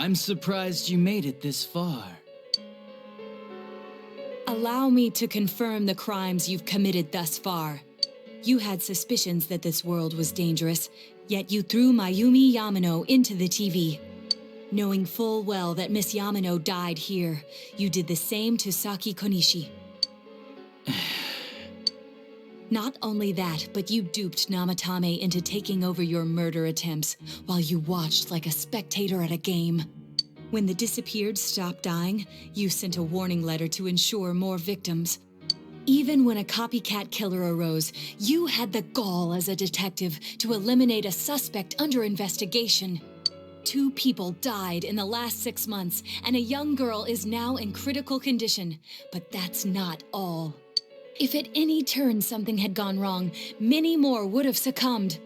I'm surprised you made it this far. Allow me to confirm the crimes you've committed thus far. You had suspicions that this world was dangerous, yet you threw Mayumi Yamano into the TV. Knowing full well that Miss Yamano died here, you did the same to Saki Konishi. Not only that, but you duped Namatame into taking over your murder attempts while you watched like a spectator at a game. When the disappeared stopped dying, you sent a warning letter to ensure more victims. Even when a copycat killer arose, you had the gall as a detective to eliminate a suspect under investigation. 2 people died in the last 6 months, and a young girl is now in critical condition. But that's not all. If at any turn something had gone wrong, many more would have succumbed.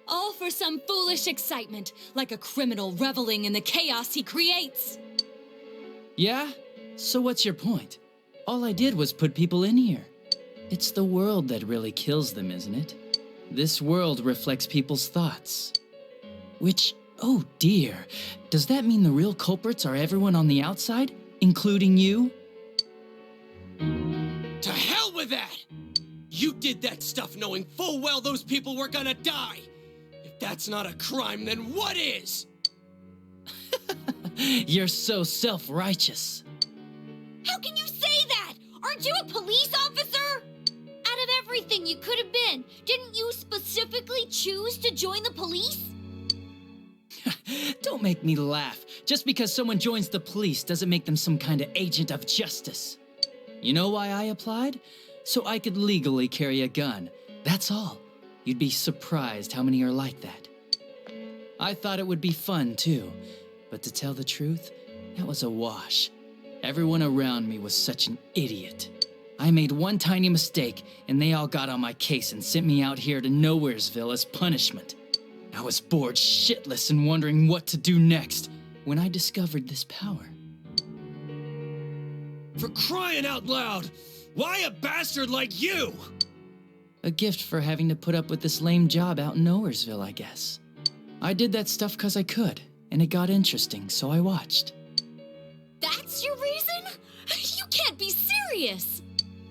All for some foolish excitement, like a criminal reveling in the chaos he creates. Yeah? So what's your point? All I did was put people in here. It's the world that really kills them, isn't it? This world reflects people's thoughts. Which, oh dear, does that mean the real culprits are everyone on the outside, including you? To hell with that! You did that stuff knowing full well those people were gonna die! If that's not a crime, then what is? You're so self-righteous. How can you say that? Aren't you a police officer? Out of everything you could have been, didn't you specifically choose to join the police? Don't make me laugh. Just because someone joins the police doesn't make them some kind of agent of justice. You know why I applied? So I could legally carry a gun. That's all. You'd be surprised how many are like that. I thought it would be fun, too. But to tell the truth, that was a wash. Everyone around me was such an idiot. I made one tiny mistake, and they all got on my case and sent me out here to Nowheresville as punishment. I was bored shitless and wondering what to do next when I discovered this power. For crying out loud! Why a bastard like you? A gift for having to put up with this lame job out in Nowheresville, I guess. I did that stuff because I could, and it got interesting, so I watched. That's your reason? You can't be serious!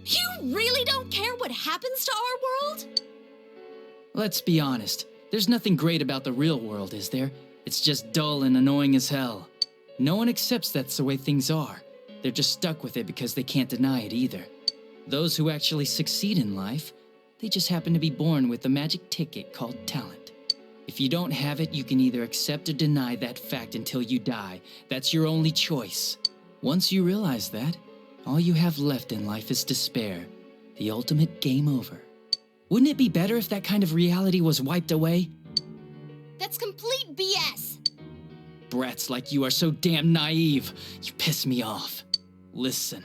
You really don't care what happens to our world? Let's be honest, there's nothing great about the real world, is there? It's just dull and annoying as hell. No one accepts that's the way things are. They're just stuck with it because they can't deny it either. Those who actually succeed in life, they just happen to be born with a magic ticket called talent. If you don't have it, you can either accept or deny that fact until you die. That's your only choice. Once you realize that, all you have left in life is despair. The ultimate game over. Wouldn't it be better if that kind of reality was wiped away? That's complete BS! Brats like you are so damn naive. You piss me off. Listen,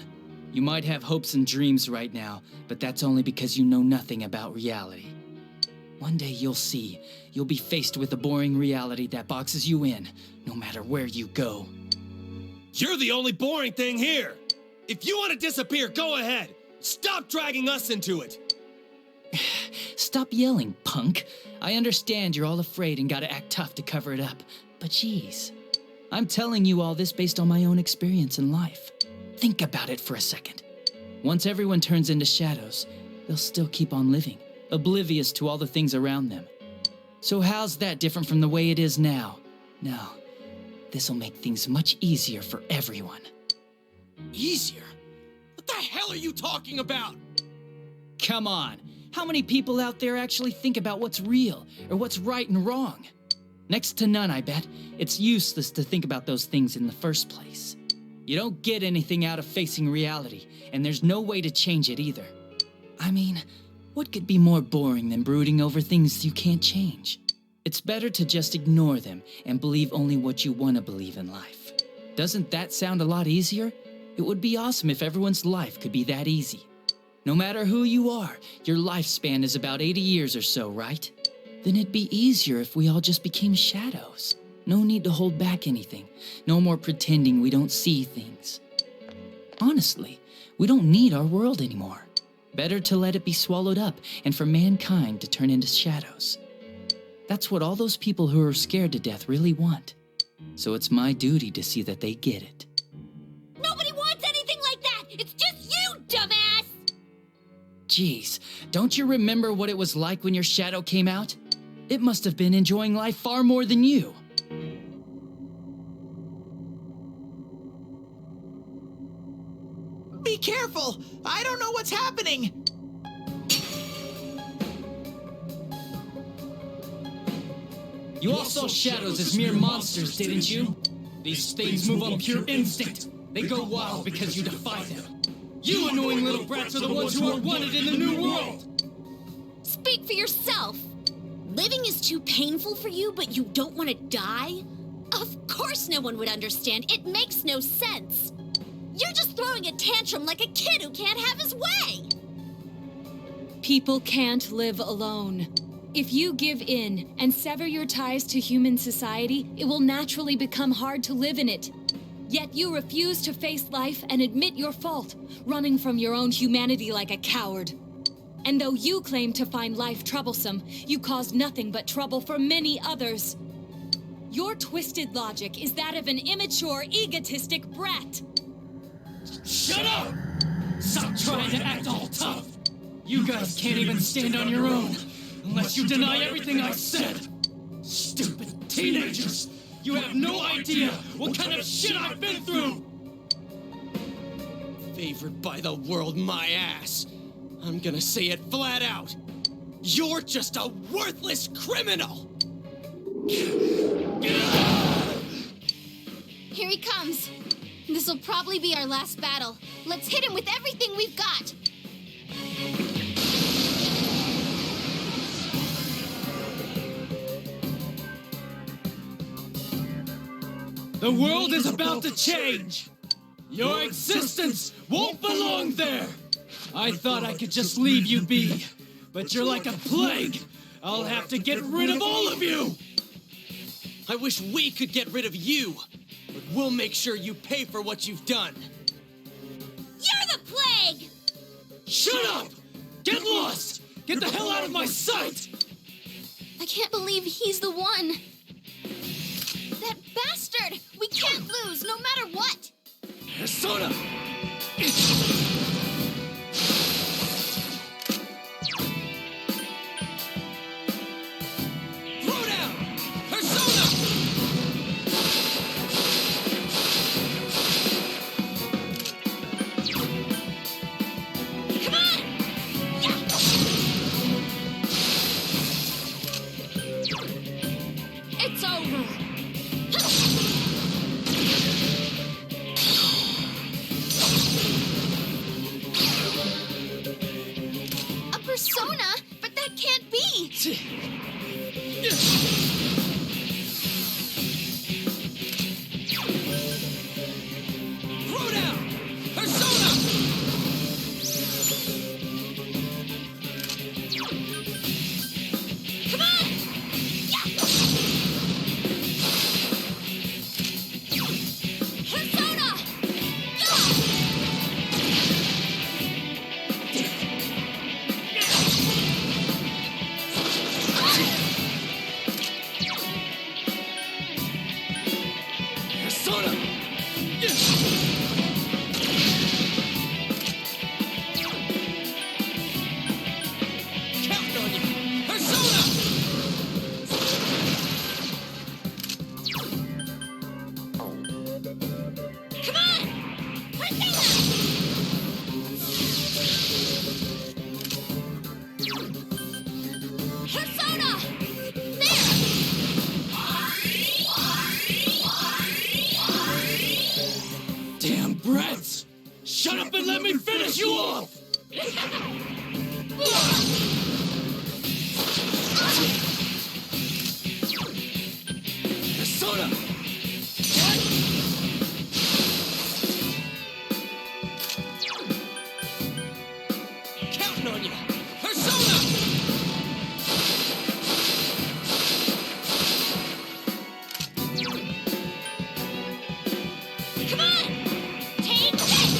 you might have hopes and dreams right now, but that's only because you know nothing about reality. One day you'll see. You'll be faced with a boring reality that boxes you in, no matter where you go. You're the only boring thing here! If you want to disappear, go ahead! Stop dragging us into it! Stop yelling, punk. I understand you're all afraid and gotta act tough to cover it up, but geez. I'm telling you all this based on my own experience in life. Think about it for a second. Once everyone turns into shadows, they'll still keep on living, oblivious to all the things around them. So how's that different from the way it is now? No, this'll make things much easier for everyone. Easier? What the hell are you talking about? Come on, how many people out there actually think about what's real or what's right and wrong? Next to none, I bet. It's useless to think about those things in the first place. You don't get anything out of facing reality, and there's no way to change it either. I mean, what could be more boring than brooding over things you can't change? It's better to just ignore them and believe only what you want to believe in life. Doesn't that sound a lot easier? It would be awesome if everyone's life could be that easy. No matter who you are, your lifespan is about 80 years or so, right? Then it'd be easier if we all just became shadows. No need to hold back anything. No more pretending we don't see things. Honestly, we don't need our world anymore. Better to let it be swallowed up and for mankind to turn into shadows. That's what all those people who are scared to death really want. So it's my duty to see that they get it. Nobody wants anything like that! It's just you, dumbass! Jeez, don't you remember what it was like when your shadow came out? It must have been enjoying life far more than you. Be careful! I don't know what's happening! You all saw shadows as mere monsters, didn't you? These things move on pure instinct. They go wild because you defy them. You annoying little brats are the ones who are wanted in the new world! Speak for yourself! Living is too painful for you, but you don't want to die? Of course no one would understand. It makes no sense. You're just throwing a tantrum like a kid who can't have his way! People can't live alone. If you give in and sever your ties to human society, it will naturally become hard to live in it. Yet you refuse to face life and admit your fault, running from your own humanity like a coward. And though you claim to find life troublesome, you cause nothing but trouble for many others. Your twisted logic is that of an immature, egotistic brat. Shut up! Stop trying to act all tough! You guys can't even stand on your own, unless you deny everything I said! Stupid teenagers! You have no idea what kind of shit I've been through! Favored by the world, my ass. I'm gonna say it flat out. You're just a worthless criminal! Here he comes. This'll probably be our last battle. Let's hit him with everything we've got. The world is about to change! Your existence won't belong there! I thought I could just leave you be, but you're like a plague! I'll have to get rid of all of you! I wish we could get rid of you, but we'll make sure you pay for what you've done. You're the plague! Shut up! Get lost! Get the hell out of my sight! I can't believe he's the one. That bastard! We can't lose, no matter what! Persona! Throw down! Persona! Come on! Yeah! It's over. A persona? But that can't be! Throw down! Persona! Come on! Yeah! Persona! Persona! Counting on you! Persona! Come on! Persona! Damn brats! Shut up and let me finish you off! Persona! Counting on you! Persona! Come on! Take this!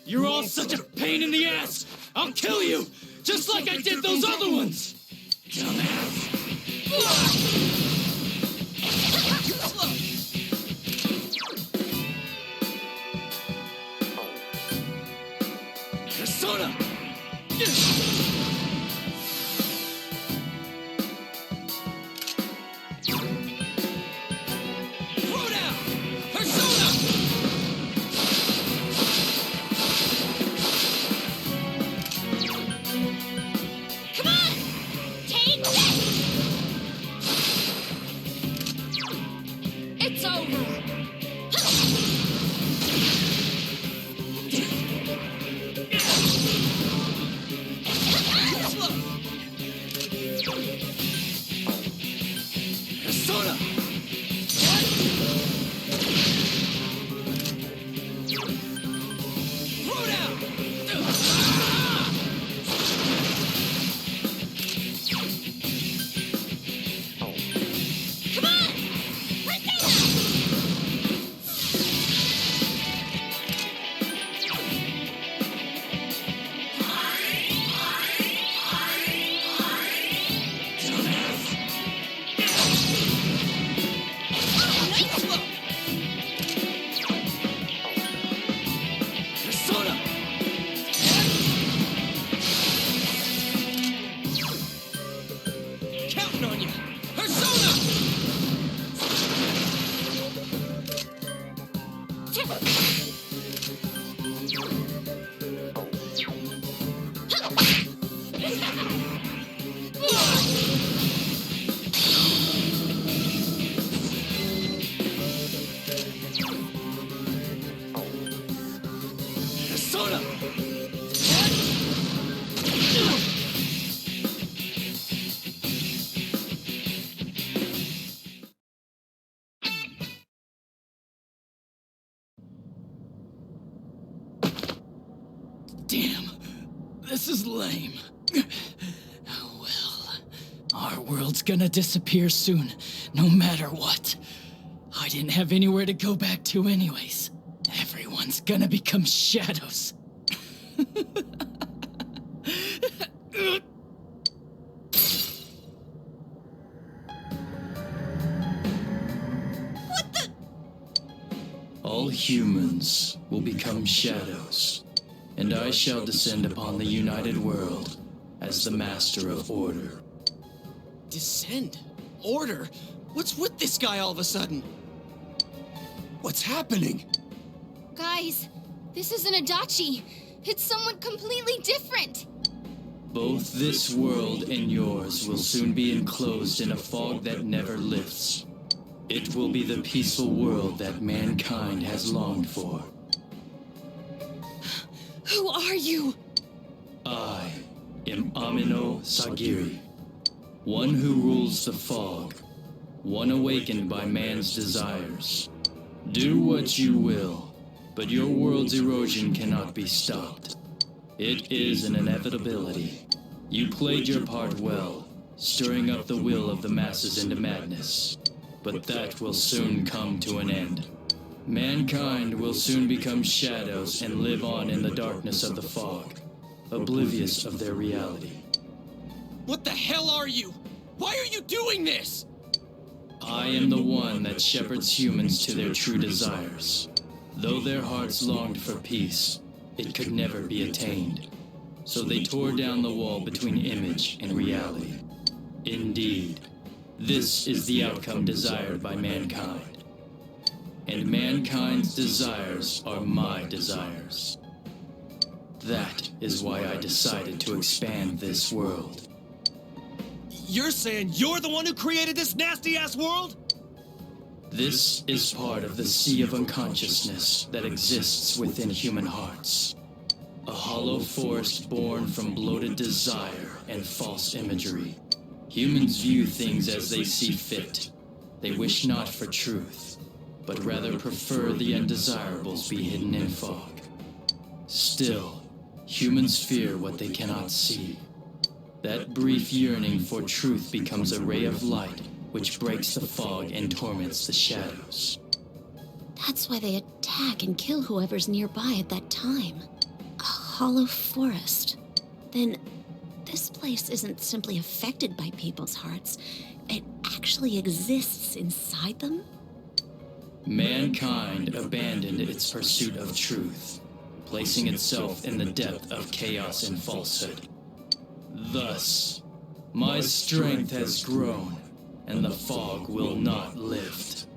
You're all such a pain in the ass! I'll kill you! Just like I did those other ones! Dumbass! Persona! Throw down! Persona! Come on! Take this! It's over! Persona! Throw down! Come on! Persona! Persona! Counting on you! Persona! Persona! Damn, this is lame. Oh well, our world's gonna disappear soon, no matter what. I didn't have anywhere to go back to anyways. Everyone's gonna become shadows. All humans will become shadows, and I shall descend upon the united world as the master of order. Descend? Order? What's with this guy all of a sudden? What's happening? Guys, this isn't Adachi. It's someone completely different. Both this world and yours will soon be enclosed in a fog that never lifts. It will be the peaceful world that mankind has longed for. Who are you? I am Amino Sagiri, one who rules the fog, one awakened by man's desires. Do what you will, but your world's erosion cannot be stopped. It is an inevitability. You played your part well, stirring up the will of the masses into madness. But that will soon come to an end. Mankind will soon become shadows and live on in the darkness of the fog, oblivious of their reality. What the hell are you? Why are you doing this? I am the one that shepherds humans to their true desires. Though their hearts longed for peace, it could never be attained. So they tore down the wall between image and reality. Indeed, this is the outcome desired by mankind. And mankind's desires are my desires. That is why I decided to expand this world. You're saying you're the one who created this nasty-ass world? This is part of the sea of unconsciousness that exists within human hearts. A hollow forest born from bloated desire and false imagery. Humans view things as they see fit. They wish not for truth, but rather prefer the undesirables be hidden in fog. Still, humans fear what they cannot see. That brief yearning for truth becomes a ray of light which breaks the fog and torments the shadows. That's why they attack and kill whoever's nearby at that time. hollow forest. Then this place isn't simply affected by people's hearts. It actually exists inside them? Mankind abandoned its pursuit of truth, placing itself in the depth of chaos and falsehood. Thus, my strength has grown, and the fog will not lift.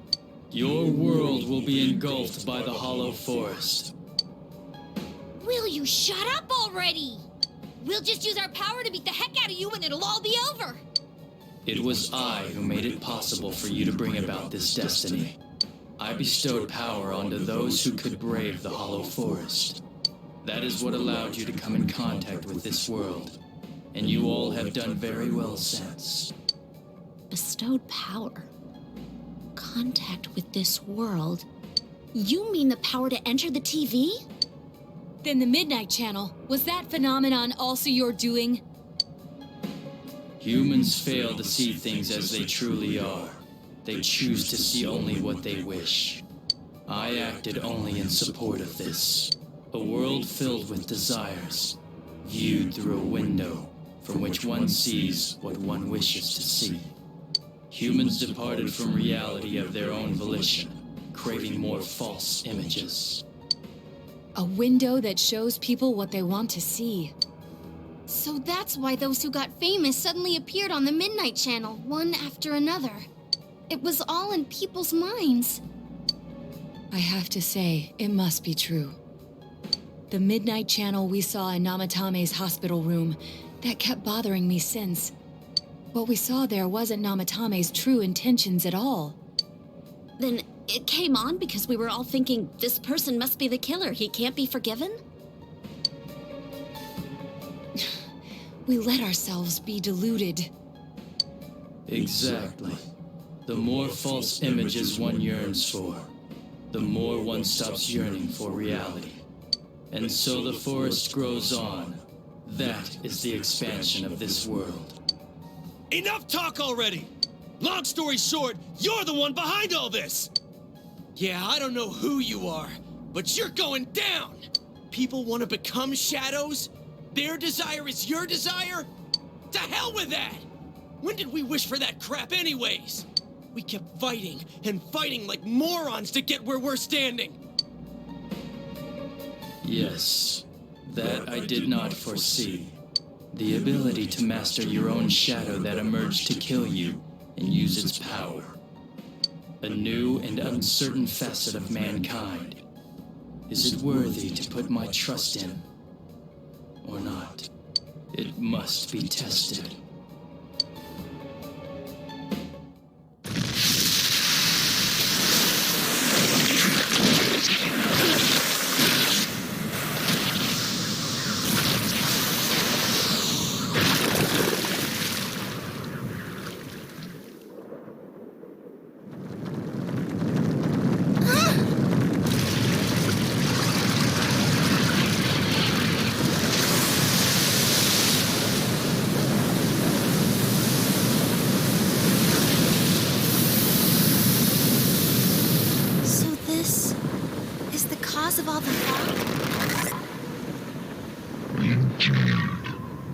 Your world will be engulfed by the hollow forest. Will you shut up already? We'll just use our power to beat the heck out of you and it'll all be over. It was I who made it possible for you to bring about this destiny. I bestowed power onto those who could brave the hollow forest. That is what allowed you to come in contact with this world, and you all have done very well since. Bestowed power. Contact with this world. You mean the power to enter the TV? Then the Midnight Channel, was that phenomenon also your doing? Humans fail to see things as they truly are. They choose to see only what they wish. I acted only in support of this. A world filled with desires, viewed through a window from which one sees what one wishes to see. Humans departed from reality of their own volition, craving more false images. A window that shows people what they want to see. So that's why those who got famous suddenly appeared on the Midnight Channel, one after another. It was all in people's minds. I have to say, it must be true. The Midnight Channel we saw in Namatame's hospital room, that kept bothering me since. What we saw there wasn't Namatame's true intentions at all. Then it came on because we were all thinking, this person must be the killer. He can't be forgiven? We let ourselves be deluded. Exactly. The more false images one yearns for, the more one stops yearning for reality. And so the forest grows on. That is the expansion of this world. Enough talk already! Long story short, you're the one behind all this! Yeah, I don't know who you are, but you're going down! People want to become shadows? Their desire is your desire? To hell with that! When did we wish for that crap anyways? We kept fighting and fighting like morons to get where we're standing. Yes, that I did not foresee. The ability to master your own shadow that emerged to kill you and use its power. A new and uncertain facet of mankind. Is it worthy to put my trust in? Or not? It must be tested. Of all the fog?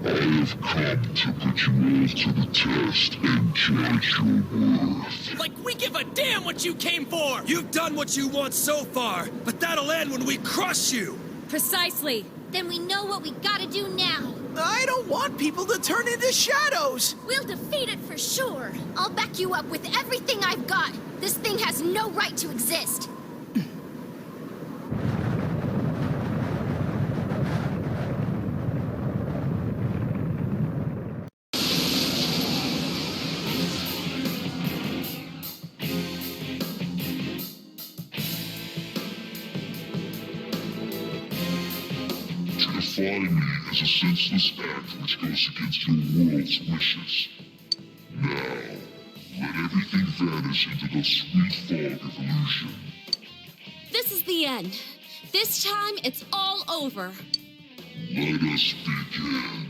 I have come to put you all to the test and judge your worth. Like we give a damn what you came for! You've done what you want so far, but that'll end when we crush you! Precisely. Then we know what we gotta do now. I don't want people to turn into shadows. We'll defeat it for sure. I'll back you up with everything I've got. This thing has no right to exist. To defy me is a senseless act which goes against your world's wishes. Now, let everything vanish into the sweet fog of illusion. This is the end. This time, it's all over. Let us begin.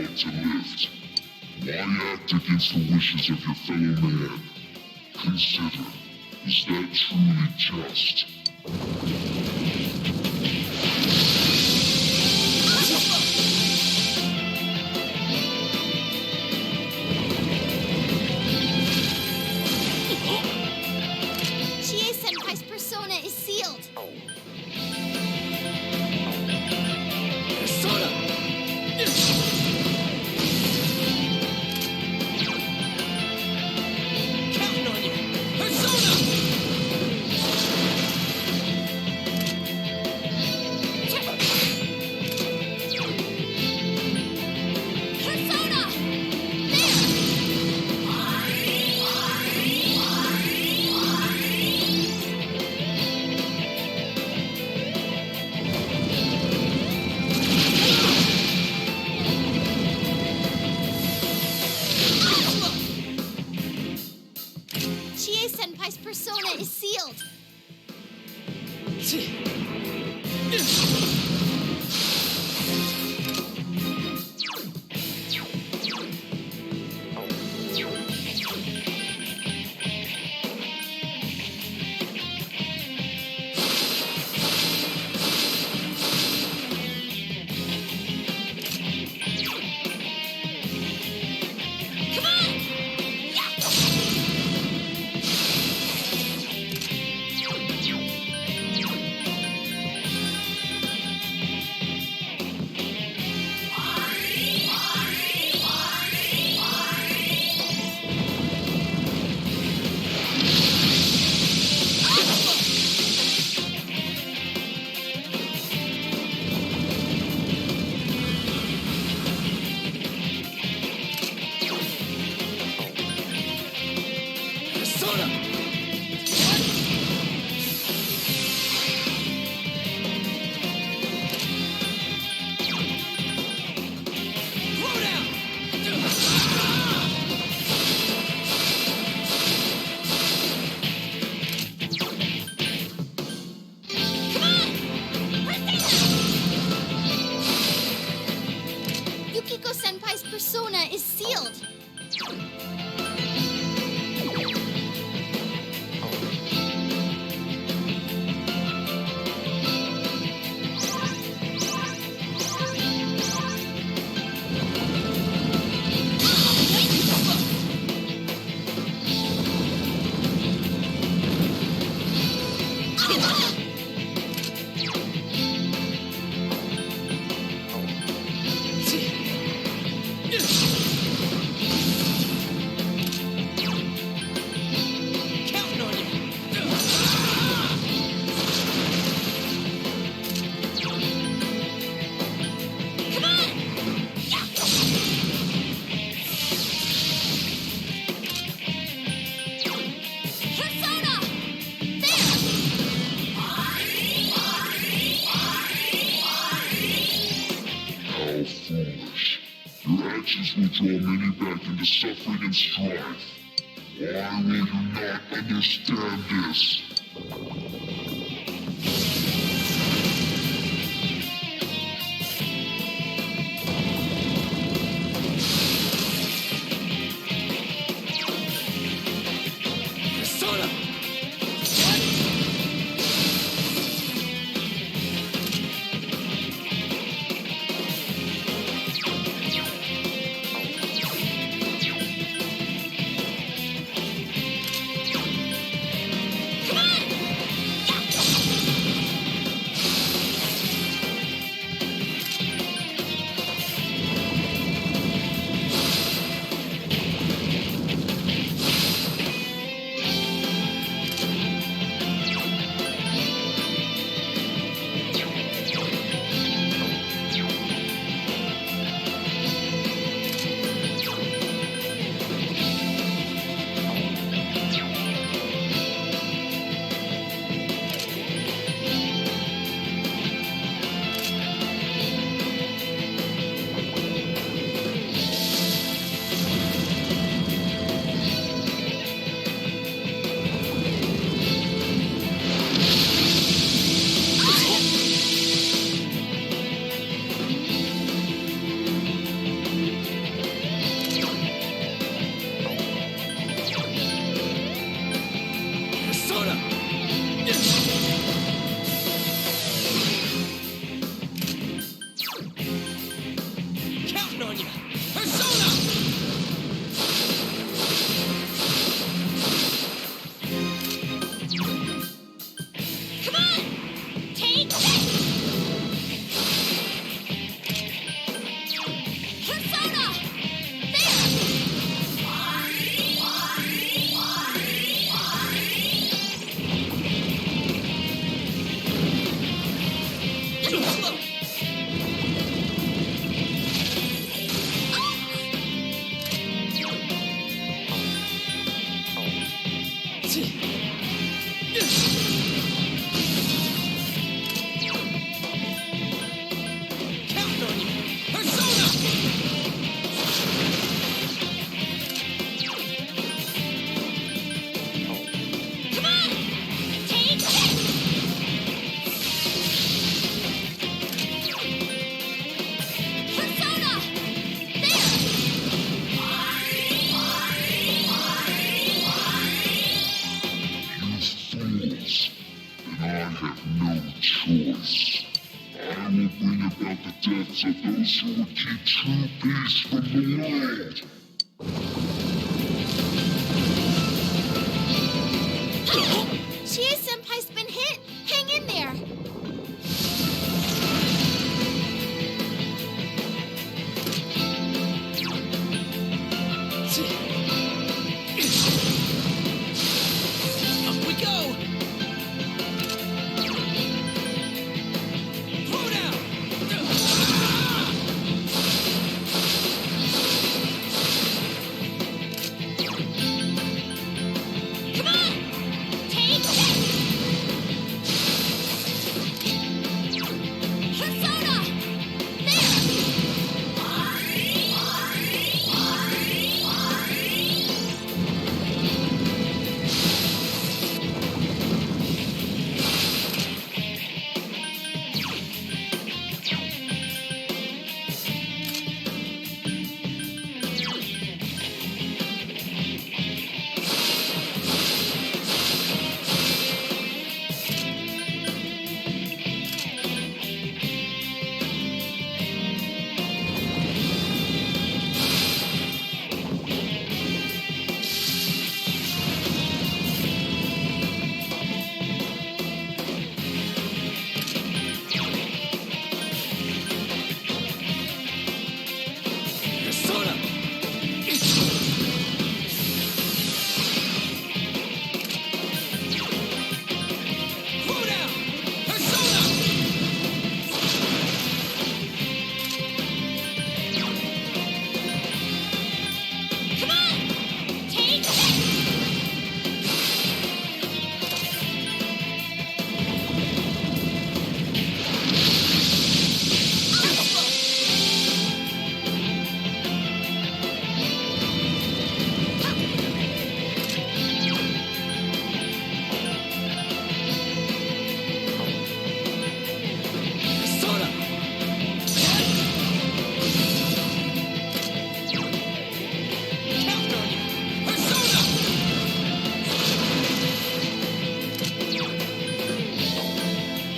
out to lift? Why act against the wishes of your fellow man? Consider, is that truly just? Chie-senpai's persona is sealed. Counting on you! Persona! Persona! Chie-senpai's persona is sealed. Persona! Throw down! Yukiko-senpai's persona is sealed. Counting on you! Persona! How foolish. Your actions will draw many back into suffering and strife. Why will you not understand this? Persona! Counting on you! Persona! Come on! Take this! Persona! There! You fools. And I have no choice. I will bring about the deaths of those who would keep true peace from the world. Chie-senpai's been hit! Hang in there! Up we go! Throw down! Come on! Take this! Persona! Persona! Throw down! Persona! Come on! Take this! Persona! Counting on you! Persona!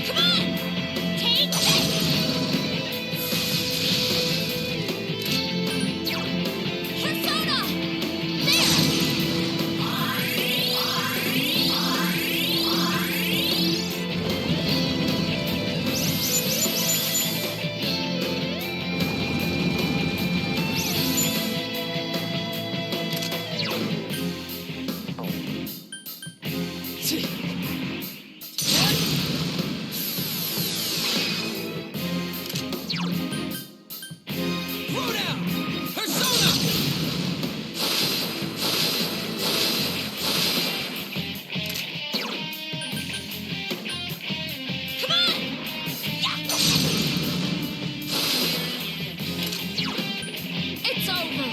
Come on! Take this! Persona! Throw down! Persona! Come on! It's over!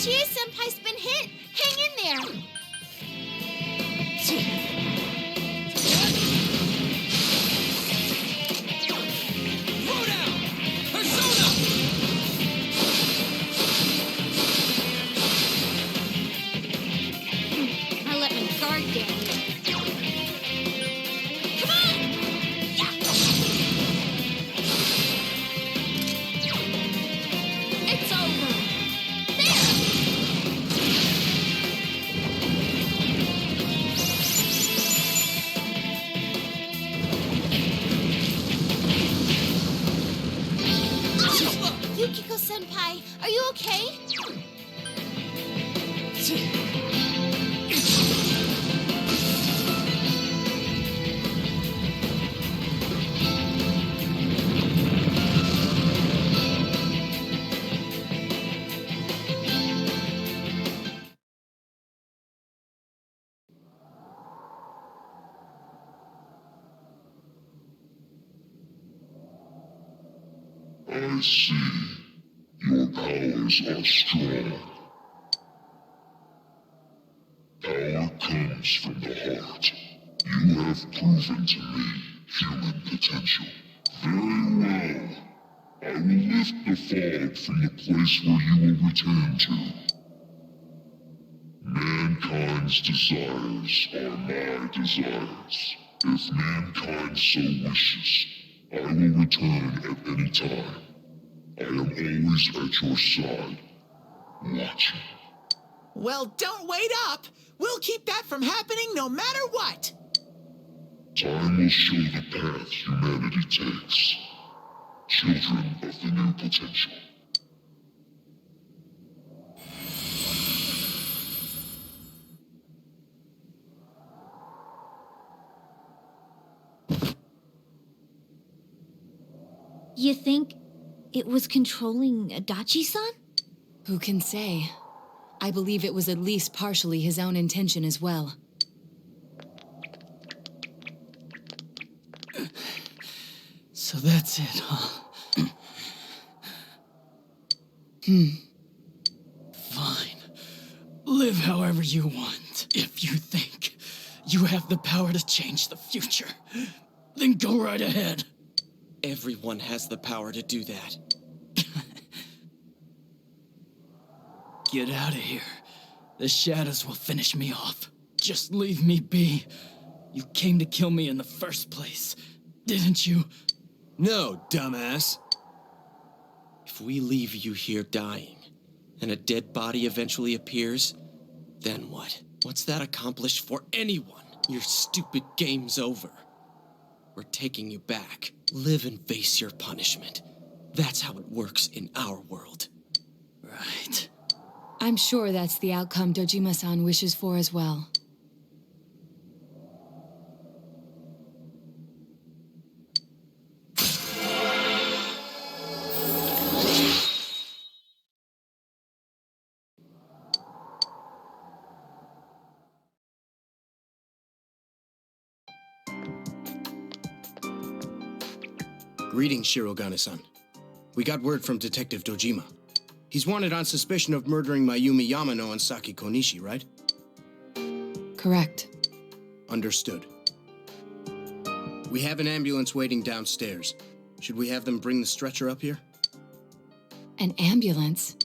Chie-senpai's been hit! Hang in there! Throw down! Persona! I let my guard down. Come on! It's over! Yukiko-senpai, are you okay? I see. Your powers are strong. Power comes from the heart. You have proven to me human potential. Very well. I will lift the fog from the place where you will return to. Mankind's desires are my desires. If mankind so wishes, I will return at any time. I am always at your side, watching. Well, don't wait up. We'll keep that from happening no matter what. Time will show the path humanity takes. Children of the new potential. You think it was controlling Adachi-san? Who can say? I believe it was at least partially his own intention as well. So that's it, huh? Fine. Live however you want. If you think you have the power to change the future, then go right ahead. Everyone has the power to do that. Get out of here. The shadows will finish me off. Just leave me be. You came to kill me in the first place, didn't you? No, dumbass. If we leave you here dying, and a dead body eventually appears, then what? What's that accomplished for anyone? Your stupid game's over. We're taking you back. Live and face your punishment. That's how it works in our world. Right. I'm sure that's the outcome Dojima-san wishes for as well. Greetings, Shirogane-san. We got word from Detective Dojima. He's wanted on suspicion of murdering Mayumi Yamano and Saki Konishi, right? Correct. Understood. We have an ambulance waiting downstairs. Should we have them bring the stretcher up here? An ambulance?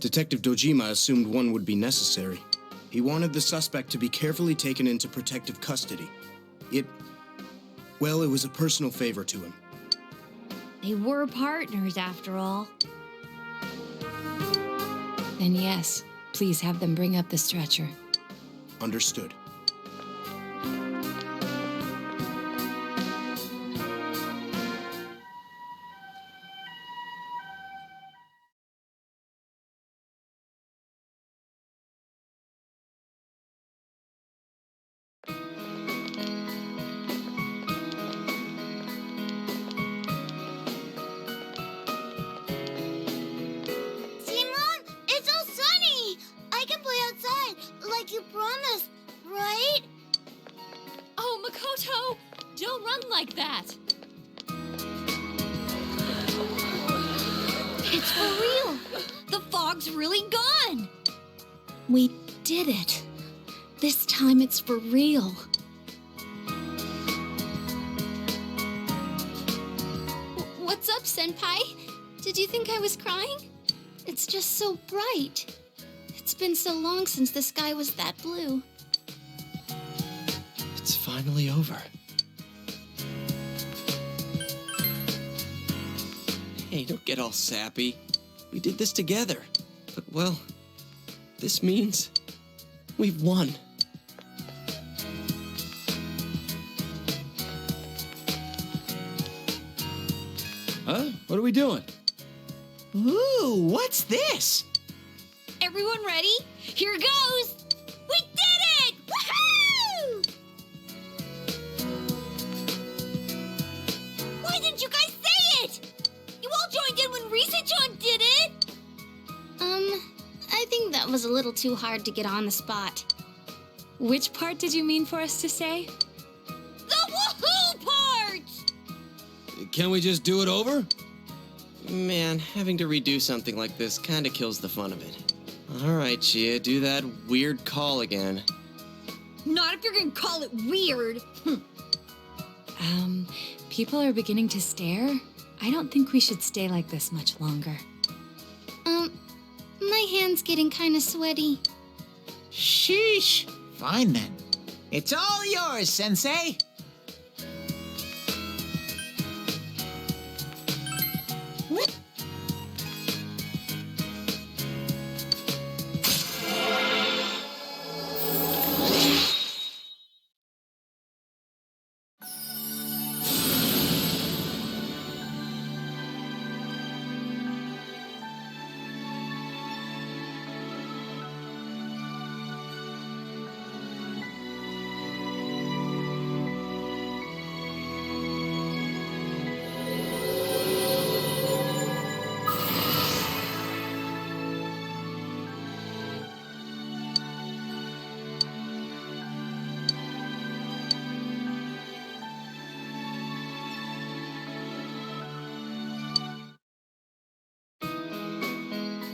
Detective Dojima assumed one would be necessary. He wanted the suspect to be carefully taken into protective custody. It was a personal favor to him. They were partners, after all. Then yes, please have them bring up the stretcher. Understood. You promised, right? Oh, Makoto! Don't run like that! It's for real. The fog's really gone. We did it. This time it's for real. What's up, Senpai? Did you think I was crying? It's just so bright. It's been so long since the sky was that blue. It's finally over. Hey, don't get all sappy. We did this together. But, well, this means we've won. Huh? What are we doing? Ooh, what's this? Everyone ready? Here goes! We did it! Woohoo! Why didn't you guys say it? You all joined in when Risa-chan did it! I think that was a little too hard to get on the spot. Which part did you mean for us to say? The woohoo part! Can we just do it over? Man, having to redo something like this kinda kills the fun of it. Alright, Chia, do that weird call again. Not if you're gonna call it weird. People are beginning to stare. I don't think we should stay like this much longer. My hand's getting kinda sweaty. Sheesh. Fine then. It's all yours, Sensei.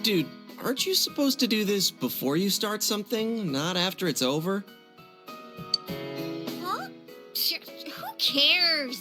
Dude, aren't you supposed to do this before you start something, not after it's over? Huh? Who cares?